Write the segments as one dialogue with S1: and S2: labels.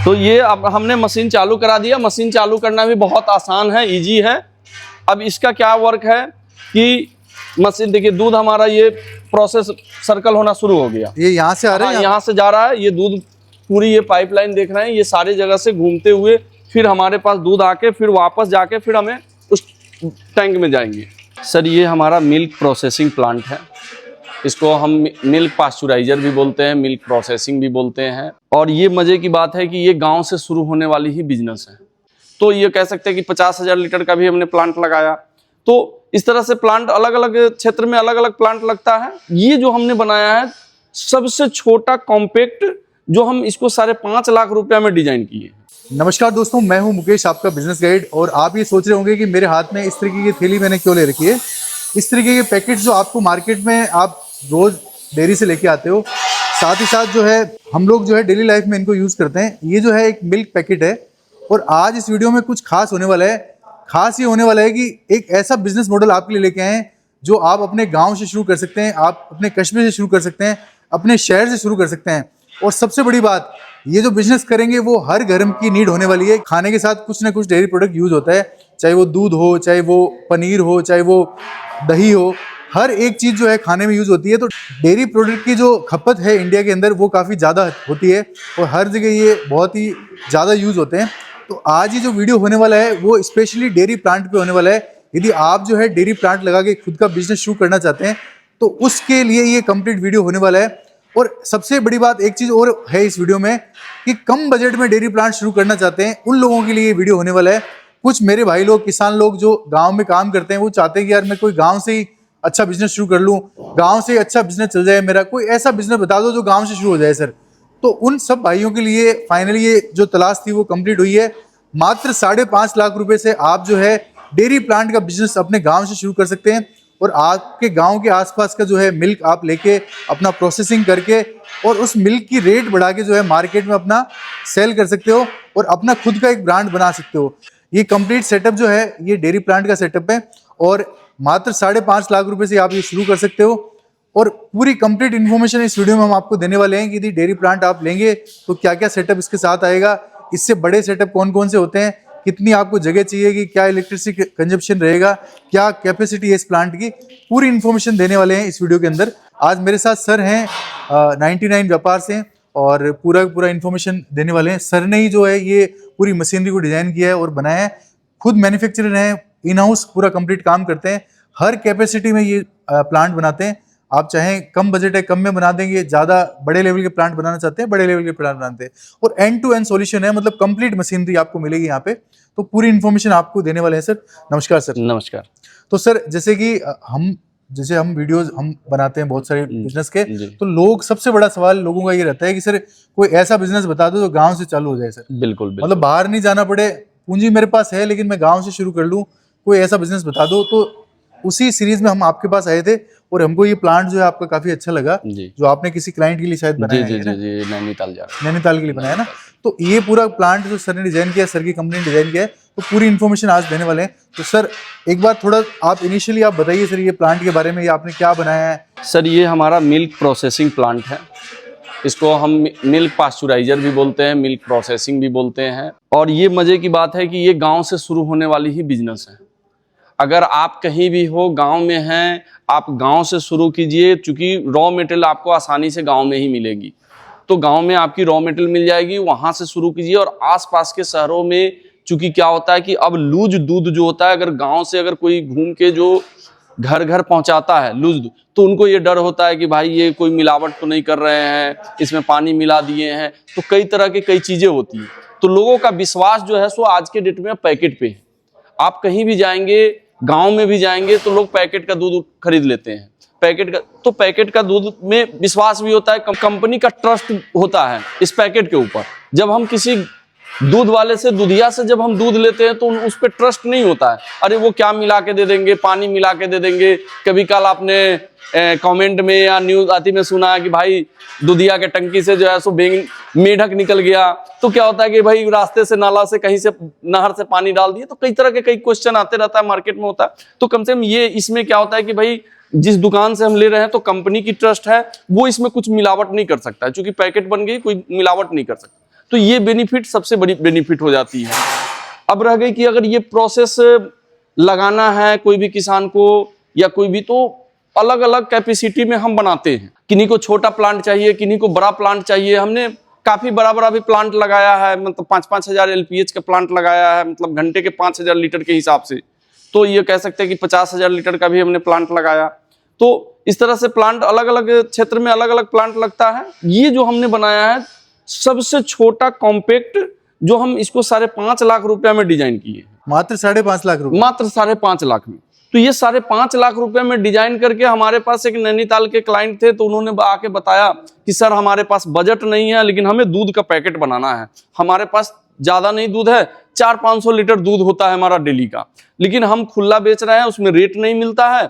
S1: तो ये अब हमने मशीन चालू करा दिया। मशीन चालू करना भी बहुत आसान है, इजी है। अब इसका क्या वर्क है कि मशीन देखिए, दूध हमारा ये प्रोसेस सर्कल होना शुरू हो गया।
S2: ये यहाँ से आ रहा है,
S1: यहाँ से जा रहा है ये दूध, पूरी ये पाइपलाइन देख रहे हैं, ये सारी जगह से घूमते हुए फिर हमारे पास दूध आके फिर वापस जाके फिर हमें उस टैंक में जाएंगे। सर ये हमारा मिल्क प्रोसेसिंग प्लांट है। इसको हम मिल्क पास्चुराइजर भी बोलते हैं, मिल्क प्रोसेसिंग भी बोलते हैं। और ये मजे की बात है कि ये गांव से शुरू होने वाली ही बिजनेस है। तो ये कह सकते हैं कि 50,000 लीटर का भी हमने प्लांट लगाया। तो इस तरह से प्लांट अलग अलग क्षेत्र में अलग अलग प्लांट लगता है। ये जो हमने बनाया है सबसे छोटा कॉम्पैक्ट, जो हम इसको 5.5 लाख रुपया में डिजाइन किए।
S2: नमस्कार दोस्तों, मैं हूं मुकेश, आपका बिजनेस गाइड। और आप ये सोच रहे होंगे कि मेरे हाथ में इस तरीके की थैली मैंने क्यों ले रखी है। इस तरीके के पैकेट्स जो आपको मार्केट में आप रोज डेयरी से लेके आते हो, साथ ही साथ जो है हम लोग जो है डेली लाइफ में इनको यूज करते हैं। ये जो है एक मिल्क पैकेट है। और आज इस वीडियो में कुछ खास होने वाला है। खास ये होने वाला है कि एक ऐसा बिजनेस मॉडल आपके लिए लेके आए हैं जो आप अपने गांव से शुरू कर सकते हैं, आप अपने कस्बे से शुरू कर सकते हैं, अपने शहर से शुरू कर सकते हैं। और सबसे बड़ी बात, ये जो बिजनेस करेंगे वो हर घर की नीड होने वाली है। खाने के साथ कुछ ना कुछ डेयरी प्रोडक्ट यूज होता है, चाहे वो दूध हो, चाहे वो पनीर हो, चाहे वो दही हो, हर एक चीज़ जो है खाने में यूज होती है। तो डेयरी प्रोडक्ट की जो खपत है इंडिया के अंदर वो काफ़ी ज़्यादा होती है और हर जगह ये बहुत ही ज़्यादा यूज होते हैं। तो आज ये जो वीडियो होने वाला है वो स्पेशली डेयरी प्लांट पे होने वाला है। यदि आप जो है डेयरी प्लांट लगा के खुद का बिजनेस शुरू करना चाहते हैं तो उसके लिए ये कंप्लीट वीडियो होने वाला है। और सबसे बड़ी बात एक चीज़ और है इस वीडियो में कि कम बजट में डेयरी प्लांट शुरू करना चाहते हैं उन लोगों के लिए ये वीडियो होने वाला है। कुछ मेरे भाई लोग, किसान लोग जो गाँव में काम करते हैं, वो चाहते हैं कि यार मैं कोई गाँव से ही अच्छा बिजनेस शुरू कर लूँ, गाँव से ही अच्छा बिजनेस चल जाए मेरा, कोई ऐसा बिजनेस बता दो जो गाँव से शुरू हो जाए सर। तो उन सब भाइयों के लिए फाइनली ये जो तलाश थी वो कंप्लीट हुई है। मात्र 5.5 लाख रुपए से आप जो है डेयरी प्लांट का बिजनेस अपने गांव से शुरू कर सकते हैं। और आपके गांव के आसपास का जो है मिल्क आप लेके अपना प्रोसेसिंग करके और उस मिल्क की रेट बढ़ा के जो है मार्केट में अपना सेल कर सकते हो और अपना खुद का एक ब्रांड बना सकते हो। ये कंप्लीट सेटअप जो है ये डेयरी प्लांट का सेटअप है और मात्र 5.5 लाख रुपए से आप ये शुरू कर सकते हो। और पूरी कंप्लीट इन्फॉर्मेशन इस वीडियो में हम आपको देने वाले हैं कि यदि डेयरी प्लांट आप लेंगे तो क्या क्या सेटअप इसके साथ आएगा, इससे बड़े सेटअप कौन कौन से होते हैं, कितनी आपको जगह चाहिए, कि क्या इलेक्ट्रिसिटी कंजप्शन रहेगा, क्या कैपेसिटी है इस प्लांट की, पूरी इन्फॉर्मेशन देने वाले हैं इस वीडियो के अंदर। आज मेरे साथ सर हैं 99 व्यापार से और पूरा इन्फॉर्मेशन देने वाले हैं। सर ने ही जो है ये पूरी मशीनरी को डिजाइन किया है और बनाया है। खुद मैन्युफैक्चरर हैं, इन हाउस पूरा कंप्लीट काम करते हैं, हर कैपेसिटी में ये प्लांट बनाते हैं। आप चाहें कम बजट है कम में बना देंगे, ज़्यादा बड़े लेवल के प्लांट बनाना चाहते हैं बड़े लेवल के प्लांट बनाते हैं। और एंड टू एंड सॉल्यूशन है, मतलब कंप्लीट मशीनरी आपको मिलेगी यहाँ पे। तो पूरी इन्फॉर्मेशन आपको देने वाले हैं सर। नमस्कार सर।
S1: नमस्कार।
S2: तो सर जैसे कि हम वीडियोस हम बनाते हैं बहुत सारे बिजनेस के, तो लोग, सबसे बड़ा सवाल लोगों का ये रहता है कि सर कोई ऐसा बिजनेस बता दो जो गाँव से चालू हो जाए सर।
S1: बिल्कुल।
S2: मतलब बाहर नहीं जाना पड़े, पूंजी मेरे पास है लेकिन मैं गाँव से शुरू कर लूँ, कोई ऐसा बिजनेस बता दो। तो उसी सीरीज में हम आपके पास आए थे और हमको ये प्लांट जो है आपका काफी अच्छा लगा, जो आपने किसी क्लाइंट के लिए शायद बनाया है।
S1: जी,
S2: नैनीताल के लिए बनाया है ना। तो ये पूरा प्लांट जो सर ने डिजाइन किया, सर की कंपनी ने डिजाइन किया है, तो पूरी इन्फॉर्मेशन आज देने वाले हैं। तो सर एक बार थोड़ा आप इनिशियली आप बताइए सर ये प्लांट के बारे में, ये आपने क्या बनाया है।
S1: सर ये हमारा मिल्क प्रोसेसिंग प्लांट है। इसको हम मिल्क पास्चुराइजर भी बोलते हैं, मिल्क प्रोसेसिंग भी बोलते हैं। और ये मजे की बात है कि ये गाँव से शुरू होने वाली ही बिजनेस है। अगर आप कहीं भी हो, गांव में हैं, आप गांव से शुरू कीजिए, क्योंकि रॉ मटेरियल आपको आसानी से गांव में ही मिलेगी। तो गांव में आपकी रॉ मटेरियल मिल जाएगी, वहां से शुरू कीजिए। और आसपास के शहरों में चूंकि क्या होता है कि अब लूज दूध जो होता है, अगर गांव से अगर कोई घूम के जो घर घर पहुंचाता है लूज दूध, तो उनको ये डर होता है कि भाई ये कोई मिलावट तो नहीं कर रहे हैं, इसमें पानी मिला दिए हैं। तो कई तरह की कई चीजें होती हैं। तो लोगों का विश्वास जो है सो आज के डेट में पैकेट पे है। आप कहीं भी जाएंगे, गांव में भी जाएंगे तो लोग पैकेट का दूध खरीद लेते हैं। पैकेट का दूध में विश्वास भी होता है, कंपनी का ट्रस्ट होता है इस पैकेट के ऊपर। जब हम किसी दूध वाले से, दूधिया से जब हम दूध लेते हैं तो उस पर ट्रस्ट नहीं होता है। अरे वो क्या मिला के दे देंगे, पानी मिला के दे देंगे। कभी कल आपने कमेंट में या न्यूज आती में सुना है कि भाई दूधिया के टंकी से जो है सो मेढक निकल गया। तो क्या होता है कि भाई रास्ते से, नाला से, कहीं से, नहर से पानी डाल दिए। तो कई तरह के कई क्वेश्चन आते रहता है, मार्केट में होता है। तो कम से कम ये इसमें क्या होता है कि भाई जिस दुकान से हम ले रहे हैं तो कंपनी की ट्रस्ट है, वो इसमें कुछ मिलावट नहीं कर सकता है, क्योंकि पैकेट बन गई, कोई मिलावट नहीं कर सकता। तो ये बेनिफिट सबसे बड़ी बेनिफिट हो जाती है। अब रह गई कि अगर ये प्रोसेस लगाना है कोई भी किसान को या कोई भी, तो अलग अलग कैपेसिटी में हम बनाते हैं। किन्हीं को छोटा प्लांट चाहिए, किन्हीं को बड़ा प्लांट चाहिए। हमने काफी बड़ा बड़ा भी प्लांट लगाया है, मतलब 5-5 हजार LPH का प्लांट लगाया है, मतलब घंटे के 5,000 लीटर के हिसाब से। तो ये कह सकते हैं कि 50,000 लीटर का भी हमने प्लांट लगाया। तो इस तरह से प्लांट अलग अलग क्षेत्र में अलग अलग प्लांट लगता है। ये जो हमने बनाया है सबसे छोटा कॉम्पैक्ट, जो हम इसको 5.5 लाख रुपया में डिजाइन किए।
S2: मात्र 5.5 लाख रुपए?
S1: मात्र 5.5 लाख में। तो ये 5.5 लाख रुपए में डिजाइन करके, हमारे पास एक नैनीताल के क्लाइंट थे, तो उन्होंने आके बताया कि सर हमारे पास बजट नहीं है, लेकिन हमें दूध का पैकेट बनाना है। हमारे पास ज्यादा नहीं दूध है, 400-500 लीटर दूध होता है हमारा डेली का, लेकिन हम खुला बेच रहे हैं, उसमें रेट नहीं मिलता है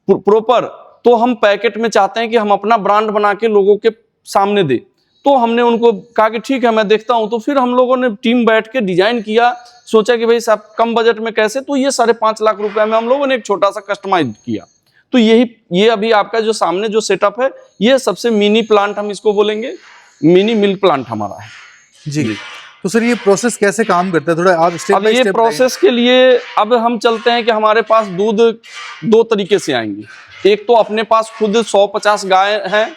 S1: प्रॉपर। तो हम पैकेट में चाहते हैं कि हम अपना ब्रांड बना के लोगों के सामने दे। तो हमने उनको कहा कि ठीक है मैं देखता हूं। तो फिर हम लोगों ने टीम बैठ के डिजाइन किया, सोचा कि भाई साहब कम बजट में कैसे, तो ये 5.5 लाख रुपए में हम लोगों ने एक छोटा सा कस्टमाइज किया। तो ये अभी आपका जो सामने जो सेटअप है, ये सबसे मिनी प्लांट हम इसको बोलेंगे, मिनी मिल्क प्लांट हमारा है
S2: जी। तो सर ये प्रोसेस कैसे काम करता है, थोड़ा आप स्टेप
S1: अब
S2: बाय
S1: ये
S2: स्टेप
S1: प्रोसेस के लिए अब हम चलते हैं कि हमारे पास दूध 2 तरीके से आएंगे। एक तो अपने पास खुद 150 गाय हैं,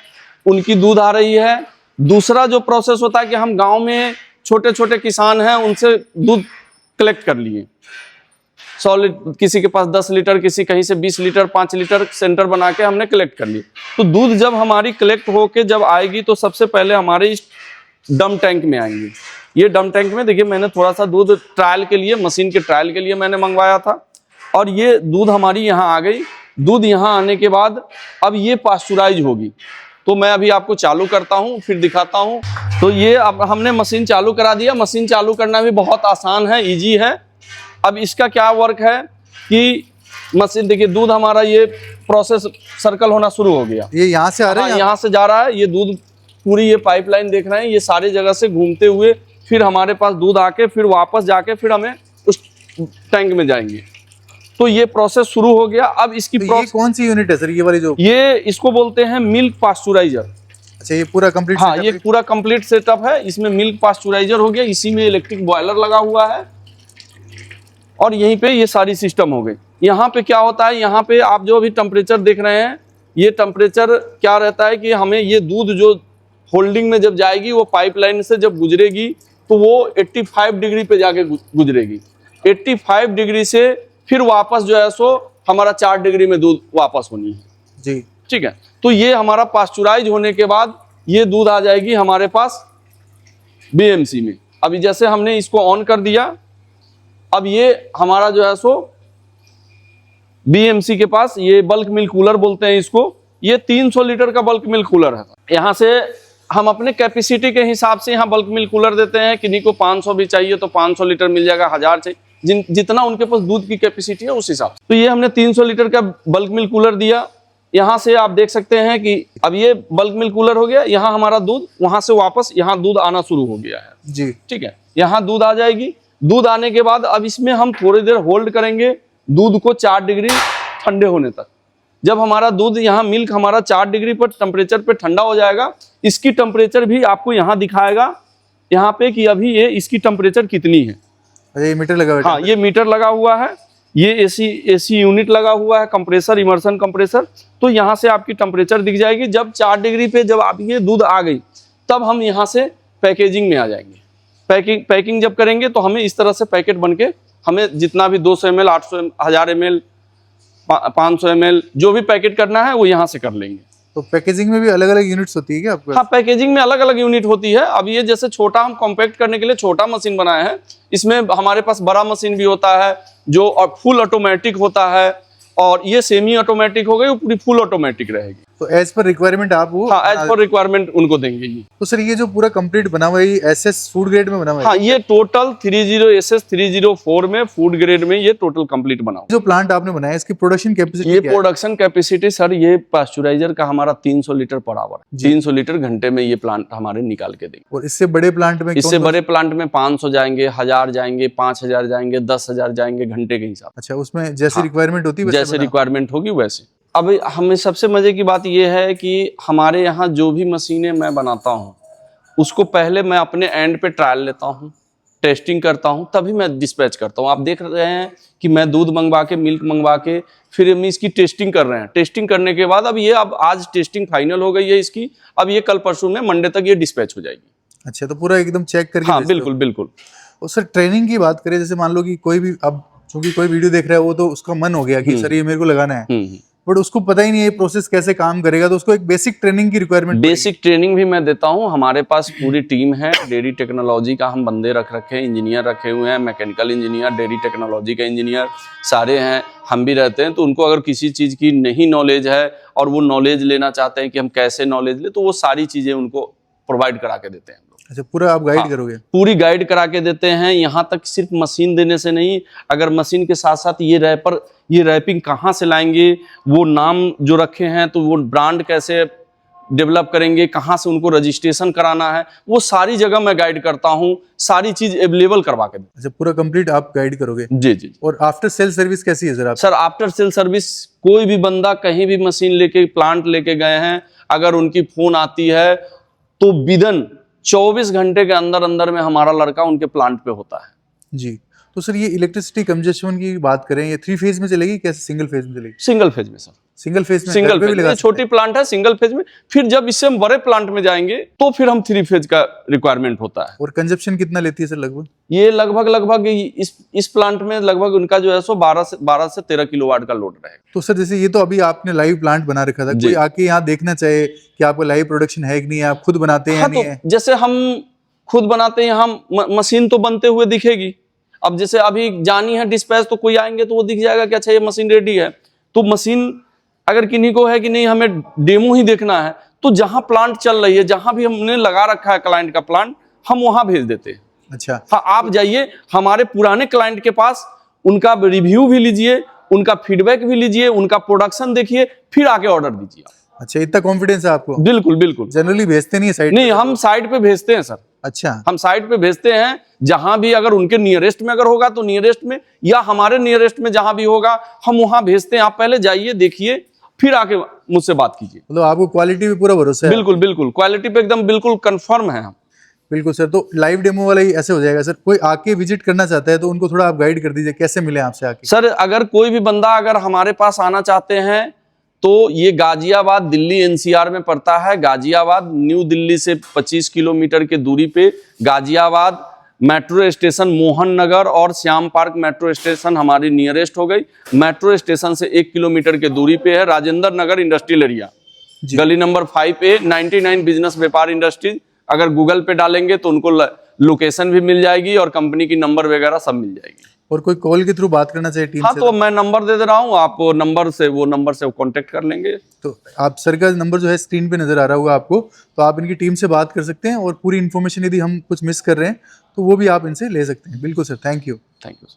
S1: उनकी दूध आ रही है। दूसरा जो प्रोसेस होता है कि हम गांव में छोटे छोटे किसान हैं, उनसे दूध कलेक्ट कर लिए 100 लीटर, किसी के पास 10 लीटर, किसी कहीं से 20 लीटर, 5 लीटर सेंटर बना के हमने कलेक्ट कर लिए। तो दूध जब हमारी कलेक्ट होके जब आएगी, तो सबसे पहले हमारे इस डम टैंक में आएंगे। ये डम टैंक में देखिए, मैंने थोड़ा सा दूध ट्रायल के लिए, मशीन के ट्रायल के लिए मैंने मंगवाया था, और ये दूध हमारी यहाँ आ गई। दूध यहाँ आने के बाद अब ये पास्चुराइज होगी। तो मैं अभी आपको चालू करता हूँ, फिर दिखाता हूँ। तो ये अब हमने मशीन चालू करा दिया। मशीन चालू करना भी बहुत आसान है, इजी है। अब इसका क्या वर्क है कि मशीन देखिए, दूध हमारा ये प्रोसेस सर्कल होना शुरू हो गया।
S2: ये यहाँ से आ रहा है?
S1: यहाँ से जा रहा है ये दूध, पूरी ये पाइपलाइन देख रहे हैं, ये सारी जगह से घूमते हुए फिर हमारे पास दूध आके फिर वापस जाके फिर हमें उस टैंक में जाएंगे। तो ये प्रोसेस शुरू हो गया। अब इसकी
S2: तो ये कौन सी यूनिट है सर, ये वाली जो?
S1: ये इसको बोलते हैं मिल्क पास्चुराइजर।
S2: अच्छा, ये पूरा कंप्लीट?
S1: हाँ, ये पूरा कंप्लीट सेटअप है। इसमें मिल्क पास्चुराइजर हो गया, इसी में इलेक्ट्रिक बॉयलर लगा हुआ है, और यहीं पे ये सारी सिस्टम हो गई। यहाँ पे क्या होता है, यहाँ पे आप जो अभी टेम्परेचर देख रहे हैं, ये टेम्परेचर क्या रहता है कि हमें ये दूध जो होल्डिंग में जब जाएगी, वो पाइपलाइन से जब गुजरेगी, तो वो 85 डिग्री पे जाके गुजरेगी। 85 डिग्री से फिर वापस जो है सो हमारा 4 डिग्री में दूध वापस होनी है
S2: जी।
S1: ठीक है। तो ये हमारा पास्चुराइज होने के बाद ये दूध आ जाएगी हमारे पास BMC में। अभी जैसे हमने इसको ऑन कर दिया, अब ये हमारा जो है सो BMC के पास, ये बल्क मिल्क कूलर बोलते हैं इसको, ये 300 लीटर का बल्क मिल्क कूलर है। यहाँ से हम अपने कैपेसिटी के हिसाब से यहाँ बल्क मिल्क कूलर देते हैं। किन्हीं को 500 भी चाहिए तो 500 लीटर मिल जाएगा, 1000 चाहिए, जितना उनके पास दूध की कैपेसिटी है उस हिसाब से। तो ये हमने 300 लीटर का बल्क मिल्क कूलर दिया। यहाँ से आप देख सकते हैं कि अब ये बल्क मिल्क कूलर हो गया। यहाँ हमारा दूध वहां से वापस यहाँ दूध आना शुरू हो गया है
S2: जी।
S1: ठीक है, यहाँ दूध आ जाएगी। दूध आने के बाद अब इसमें हम थोड़ी देर होल्ड करेंगे दूध को 4 डिग्री ठंडे होने तक। जब हमारा दूध यहाँ मिल्क हमारा 4 डिग्री पर टेम्परेचर पे ठंडा हो जाएगा, इसकी टेम्परेचर भी आपको यहाँ दिखाएगा यहाँ पे कि अभी ये इसकी टेम्परेचर कितनी है।
S2: ये मीटर लगा हुआ है?
S1: हाँ, ये मीटर लगा हुआ है। ये एसी यूनिट लगा हुआ है, कंप्रेसर, इमर्सन कंप्रेसर। तो यहाँ से आपकी टेम्परेचर दिख जाएगी। जब 4 डिग्री पे जब आप ये दूध आ गई, तब हम यहाँ से पैकेजिंग में आ जाएंगे। पैकिंग जब करेंगे तो हमें इस तरह से पैकेट बन के, हमें जितना भी 200 ml, 800 1000 ml, 500 ml जो भी पैकेट करना है वो यहाँ से कर लेंगे।
S2: तो पैकेजिंग में भी अलग अलग यूनिट्स होती है क्या आपके?
S1: हाँ, पैकेजिंग में अलग अलग यूनिट होती है। अब ये जैसे छोटा हम कॉम्पैक्ट करने के लिए छोटा मशीन बनाए हैं, इसमें हमारे पास बड़ा मशीन भी होता है जो फुल ऑटोमेटिक होता है, और ये सेमी ऑटोमेटिक हो गई, वो पूरी फुल ऑटोमेटिक रहेगी।
S2: तो एज पर रिक्वायरमेंट आप वो?
S1: हाँ, एज पर रिक्वायरमेंट उनको देंगे ये।
S2: तो सर ये जो पूरा कंप्लीट बना हुआ है SS फूड ग्रेड में बना हुआ है?
S1: हाँ, ये टोटल 30SS 304 में फूड ग्रेड में ये टोटल कंप्लीट बना हुआ।
S2: जो प्लांट आपने बनाया इसकी प्रोडक्शन कैपेसिटी
S1: ये प्रोडक्शन कैपेसिटी सर, ये पास्चुराइजर का हमारा 300 लीटर पर आवर, 300 लीटर घंटे में ये प्लांट हमारे निकाल के देंगे।
S2: और इससे बड़े प्लांट में?
S1: इससे बड़े प्लांट में 500 जाएंगे, 1000 जाएंगे, 5000 जाएंगे, 10,000 जाएंगे घंटे के हिसाब।
S2: अच्छा, उसमें जैसी रिक्वायरमेंट होती है
S1: जैसे रिक्वायरमेंट होगी वैसे। अब हमें सबसे मजे की बात यह है कि हमारे यहाँ जो भी मशीनें मैं बनाता हूँ, उसको पहले मैं अपने एंड पे ट्रायल लेता हूँ, टेस्टिंग करता हूँ, तभी मैं डिस्पैच करता हूँ। आप देख रहे हैं कि मैं दूध मंगवा के, मिल्क मंगवा के, फिर हम इसकी टेस्टिंग कर रहे हैं। टेस्टिंग करने के बाद अब आज टेस्टिंग फाइनल हो गई है इसकी, अब ये कल परसों में मंडे तक ये डिस्पैच हो जाएगी।
S2: अच्छा, तो पूरा एकदम चेक करके
S1: हाँ,
S2: भेजते हो?
S1: बिल्कुल बिल्कुल।
S2: और सर ट्रेनिंग की बात करें, जैसे मान लो कि कोई भी, अब चूंकि कोई वीडियो देख रहा है वो तो उसका मन हो गया कि सर ये मेरे को लगाना है, बट उसको पता ही नहीं है ये प्रोसेस कैसे काम करेगा, तो उसको एक बेसिक ट्रेनिंग की रिक्वायरमेंट।
S1: बेसिक ट्रेनिंग भी मैं देता हूँ। हमारे पास पूरी टीम है, डेयरी टेक्नोलॉजी का हम बंदे रख रखे हैं, इंजीनियर रखे हुए हैं, मैकेनिकल इंजीनियर, डेयरी टेक्नोलॉजी का इंजीनियर सारे हैं, हम भी रहते हैं। तो उनको अगर किसी चीज़ की नहीं नॉलेज है और वो नॉलेज लेना चाहते हैं कि हम कैसे नॉलेज ले, तो वो सारी चीज़ें उनको प्रोवाइड करा के देते हैं।
S2: अच्छा, पूरा आप गाइड करोगे?
S1: पूरी गाइड करा के देते हैं। यहाँ तक सिर्फ मशीन देने से नहीं, अगर मशीन के साथ साथ ये रैपिंग कहाँ से लाएंगे, वो नाम जो रखे हैं तो वो ब्रांड कैसे डेवलप करेंगे, कहाँ से उनको रजिस्ट्रेशन कराना है, वो सारी जगह मैं गाइड करता हूँ, सारी चीज अवेलेबल करवा के।
S2: अच्छा, पूरा कंप्लीट आप गाइड करोगे?
S1: जी जी।
S2: और आफ्टर सेल सर्विस कैसी है सर आप?
S1: सर आफ्टर सेल सर्विस, कोई भी बंदा कहीं भी मशीन लेके, प्लांट लेके गए हैं, अगर उनकी फोन आती है तो विदिन 24 घंटे के अंदर अंदर में हमारा लड़का उनके प्लांट पे होता है।
S2: जी। तो सर ये इलेक्ट्रिसिटी कंजप्शन की बात करें, ये 3 फेज में चलेगी, कैसे सिंगल फेज में चलेगी?
S1: सिंगल फेज में सर।
S2: सिंगल फेज में?
S1: सिंगल फेज में छोटी प्लांट है, सिंगल फेज में। फिर जब इससे हम बड़े प्लांट में जाएंगे तो फिर हम 3 फेज का रिक्वायरमेंट होता है।
S2: और कंजप्शन कितना लेती है सर लगभग?
S1: ये लगभग इस प्लांट में लगभग उनका जो है सो 12 से 13 किलोवाट का लोड रहेगा।
S2: तो सर जैसे ये तो अभी आपने लाइव प्लांट बना रखा था, कोई आके यहाँ देखना चाहे कि आपका लाइव प्रोडक्शन है कि नहीं, आप खुद बनाते हैं या नहीं है?
S1: जैसे हम खुद बनाते हैं, यहाँ मशीन तो बनते हुए दिखेगी। अब जैसे अभी जानी है डिस्पैच, तो कोई आएंगे तो वो दिख जाएगा कि अच्छा ये मशीन रेडी है। तो मशीन अगर किन्हीं को है कि नहीं हमें डेमो ही देखना है, तो जहां प्लांट चल रही है, जहां भी हमने लगा रखा है क्लाइंट का प्लांट, हम वहां भेज देते हैं।
S2: अच्छा।
S1: हाँ, आप जाइए हमारे पुराने क्लाइंट के पास, उनका रिव्यू भी लीजिए, उनका फीडबैक भी लीजिए, उनका प्रोडक्शन देखिए, फिर आके ऑर्डर दीजिए।
S2: अच्छा, इतना कॉन्फिडेंस है आपको?
S1: बिल्कुल बिल्कुल।
S2: जनरली भेजते नहीं है साइट?
S1: नहीं, हम साइट पे भेजते हैं सर।
S2: अच्छा,
S1: हम साइट पे भेजते हैं, जहां भी अगर उनके नियरेस्ट में अगर होगा तो नियरेस्ट में, या हमारे नियरेस्ट में जहां भी होगा हम वहां भेजते हैं। आप पहले जाइए, देखिए, फिर आके मुझसे बात कीजिए।
S2: मतलब आपको क्वालिटी पे पूरा भरोसा है?
S1: बिल्कुल बिल्कुल, क्वालिटी पे एकदम बिल्कुल कंफर्म है हम।
S2: बिल्कुल सर। तो लाइव डेमो वाला ही ऐसे हो जाएगा सर, कोई आके विजिट करना चाहता है तो उनको थोड़ा आप गाइड कर दीजिए, कैसे मिले आपसे आके?
S1: सर अगर कोई भी बंदा अगर हमारे पास आना चाहते हैं तो ये गाजियाबाद दिल्ली एनसीआर में पड़ता है। गाजियाबाद न्यू दिल्ली से 25 किलोमीटर के दूरी पे गाजियाबाद मेट्रो स्टेशन, मोहन नगर और श्याम पार्क मेट्रो स्टेशन हमारी नियरेस्ट हो गई। मेट्रो स्टेशन से 1 किलोमीटर के दूरी पे है राजेंद्र नगर इंडस्ट्रियल एरिया, गली नंबर 5A 99 बिजनेस व्यापार इंडस्ट्रीज। अगर गूगल पे डालेंगे तो उनको लोकेशन भी मिल जाएगी और कंपनी की नंबर वगैरह सब मिल जाएगी।
S2: और कोई कॉल के थ्रू बात करना चाहिए टीम
S1: हाँ,
S2: से?
S1: तो मैं नंबर दे रहा हूँ, आप वो नंबर से कांटेक्ट कर लेंगे।
S2: तो आप सर का नंबर जो है स्क्रीन पे नजर आ रहा होगा आपको, तो आप इनकी टीम से बात कर सकते हैं और पूरी इन्फॉर्मेशन यदि हम कुछ मिस कर रहे हैं तो वो भी आप इनसे ले सकते हैं। बिल्कुल sir, thank you.
S1: Thank you.